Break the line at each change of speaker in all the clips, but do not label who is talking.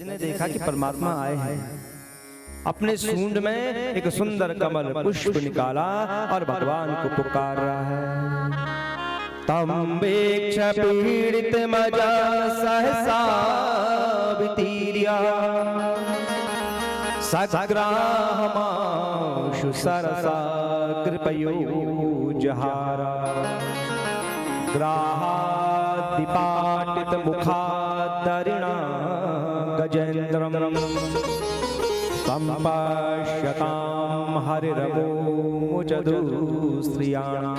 ने देखा कि परमात्मा आए हैं, अपने सूंड में एक सुंदर कमल पुष्प निकाला और भगवान को पुकार रहा है। तम वेक्ष पीड़ित मजा सहसा वितीर्या सग्राहमाशु सरसा कृपयो जहारा ग्राहादिपाटित मुखादरिणा गजेन्द्रम संपश्यताम हरिरमोचदुस्त्रियाणा।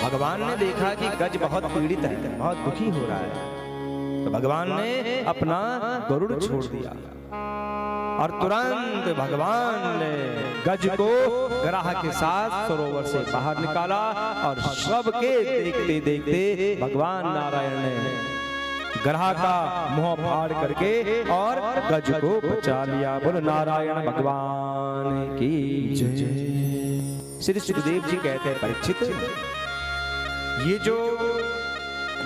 भगवान ने देखा कि गज बहुत पीड़ित है, बहुत दुखी हो रहा है, तो भगवान ने अपना गरुड़ छोड़ दिया और तुरंत भगवान ने गज को ग्राह के साथ सरोवर से बाहर निकाला और सबके देखते देखते भगवान नारायण ने ग्राह का मुंह फाड़ करके और गज को बचा लिया। बोलो नारायण भगवान की जय। श्री सुखदेव जी कहते हैं, परीक्षित, ये जो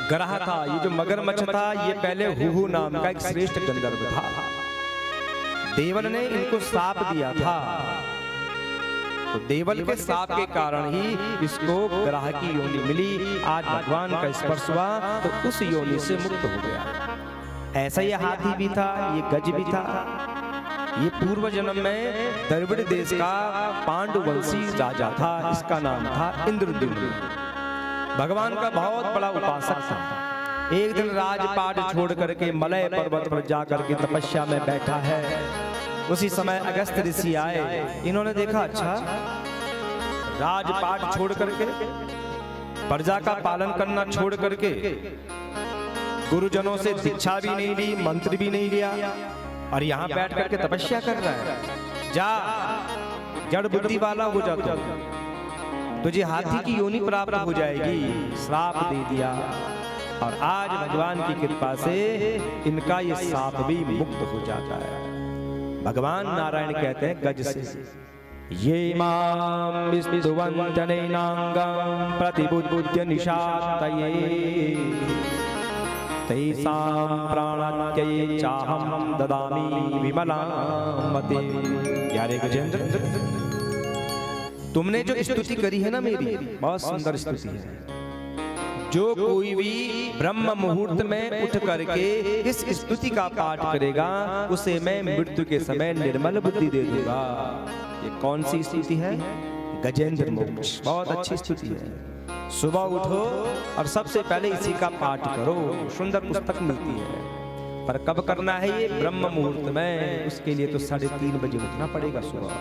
ग्राह था, ये जो मगरमच्छ था, ये पहले हुहु नाम का एक श्रेष्ठ गंधर्व था। देवल ने इनको साप दिया था, तो देवल के साप के कारण ही इसको ग्राह की योनि मिली। आज भगवान का स्पर्श हुआ तो उस योनि से मुक्त हो गया। ऐसा ये हाथी भी था, ये गज भी था। ये पूर्व जन्म में द्रविड़ देश का पांडुवंशी राजा था, इसका नाम था इंद्रद्युम्न। भगवान का बहुत बड़ा उपासक था। एक दिन राजपाट छोड़ करके मलय पर्वत पर जाकर के तपस्या में बैठा है। उसी समय अगस्त ऋषि आए। इन्होंने देखा, अच्छा, राजपाट छोड़ करके, प्रजा का पालन करना छोड़ करके, गुरुजनों से दीक्षा भी नहीं ली, मंत्र भी नहीं लिया और यहाँ बैठ करके तपस्या कर रहा है। जा, जड़ बुद्धि वाला हो जा, तुझे हाथी की योनि प्राप्त हो जाएगी। श्राप दे दिया और आज भगवान की कृपा से इनका ये साप भी मुक्त हो जाता है। भगवान नारायण कहते हैं गज से, ये मां विस्तुवंतनेनांगं प्रतिबुद्ध्य निशातये तैसां प्राणत्यै चाहं ददामि विमलां मते। यारे गजेंद्र, तुमने जो स्तुति करी है ना मेरी, बहुत सुंदर स्तुति है। जो कोई भी ब्रह्म मुहूर्त में उठ करके इस स्तुति का पाठ करेगा, उसे मैं मृत्यु के समय निर्मल बुद्धि दे दूंगा। ये कौन सी स्तुति है? गजेंद्र मोक्ष। बहुत अच्छी स्तुति है। सुबह उठो और सबसे पहले इसी का पाठ करो, सुंदर पुस्तक मिलती है। पर कब करना है ये? ब्रह्म मुहूर्त में। उसके लिए तो 3:30 बजे उठना पड़ेगा सुबह।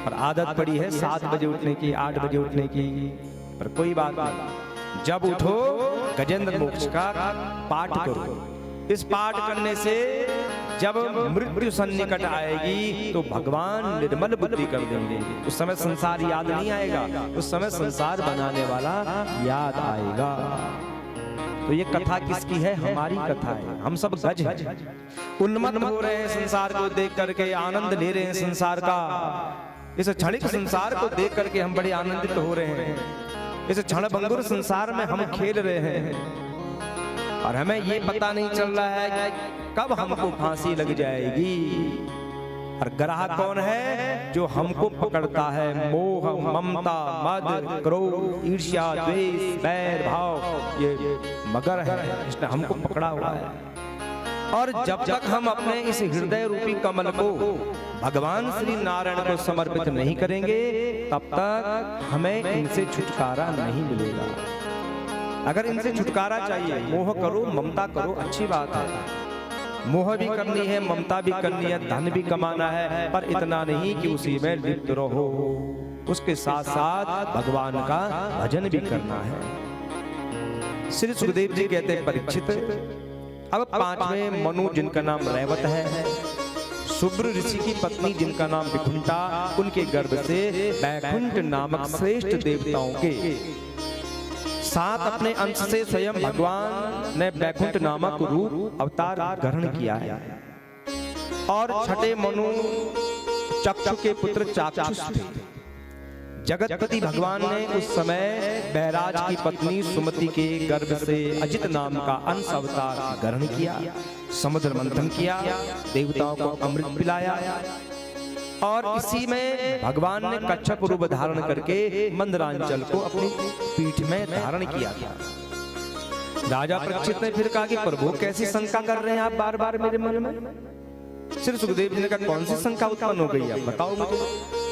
और आदत पड़ी है 7 बजे उठने की, 8 बजे उठने की। पर कोई बात नहीं, जब उठो गजेंद्र मोक्ष का पाठ करो। इस पाठ करने से जब मृत्यु सन्निकट आएगी तो भगवान निर्मल बुद्धि कर देंगे। उस समय संसार याद नहीं आएगा, उस समय संसार बनाने वाला याद आएगा। तो ये कथा किसकी है? हमारी कथा है। हम सब गज हैं, उन्मत्त हो रहे हैं संसार को देख करके, आनंद ले रहे हैं संसार का। इस क्षणिक संसार को देख करके हम बड़े आनंदित हो रहे हैं। इस क्षणभंगुर संसार में हम खेल रहे हैं और हमें ये पता नहीं चल रहा है कि कब हमको फांसी लग जाएगी। और ग्राह कौन है? जो हमको पकड़ता है। मोह, ममता, मद, क्रोध, ईर्ष्या, द्वेष, बैर भाव, ये मगर है, इसने हमको पकड़ा हुआ है। और जब तक हम अपने इस हृदय रूपी कमल को भगवान श्री नारायण को समर्पित नहीं करेंगे, तब तक हमें इनसे छुटकारा नहीं मिलेगा। अगर इनसे छुटकारा चाहिए, मोह करो, ममता करो, अच्छी बात है। मोह भी करनी है, ममता भी करनी है, धन भी कमाना है, पर इतना नहीं कि उसी में लिप्त रहो। उसके साथ साथ भगवान का भजन भी करना है। श्री सुखदेव जी कहते हैं, परीक्षित, अब 5वें मनु जिनका नाम रैवत है, शुभ्र ऋषि की पत्नी जिनका नाम विकुंठा, उनके गर्भ से बैकुंठ नामक श्रेष्ठ देवताओं के साथ अपने अंश से स्वयं भगवान ने बैकुंठ नामक रूप अवतार ग्रहण किया है। और छठे मनु चक्षु के पुत्र चाक्षुष थे। जगतपति भगवान ने उस समय बैराज की पत्नी सुमति के गर्भ से अजित नाम का अंश अवतार ग्रहण किया, समुद्र मंथन किया, देवताओं को अमृत पिलाया और इसी में भगवान ने कच्छप रूप धारण करके मंदरांचल को अपनी पीठ में धारण किया था। राजा परीक्षित ने फिर कहा कि प्रभु कैसी शंका कर रहे हैं आप बार बार मेरे मन में? श्री सुखदेव जी ने कहा कौन सी शंका उत्पन्न हो गई आप बताओ मुझे।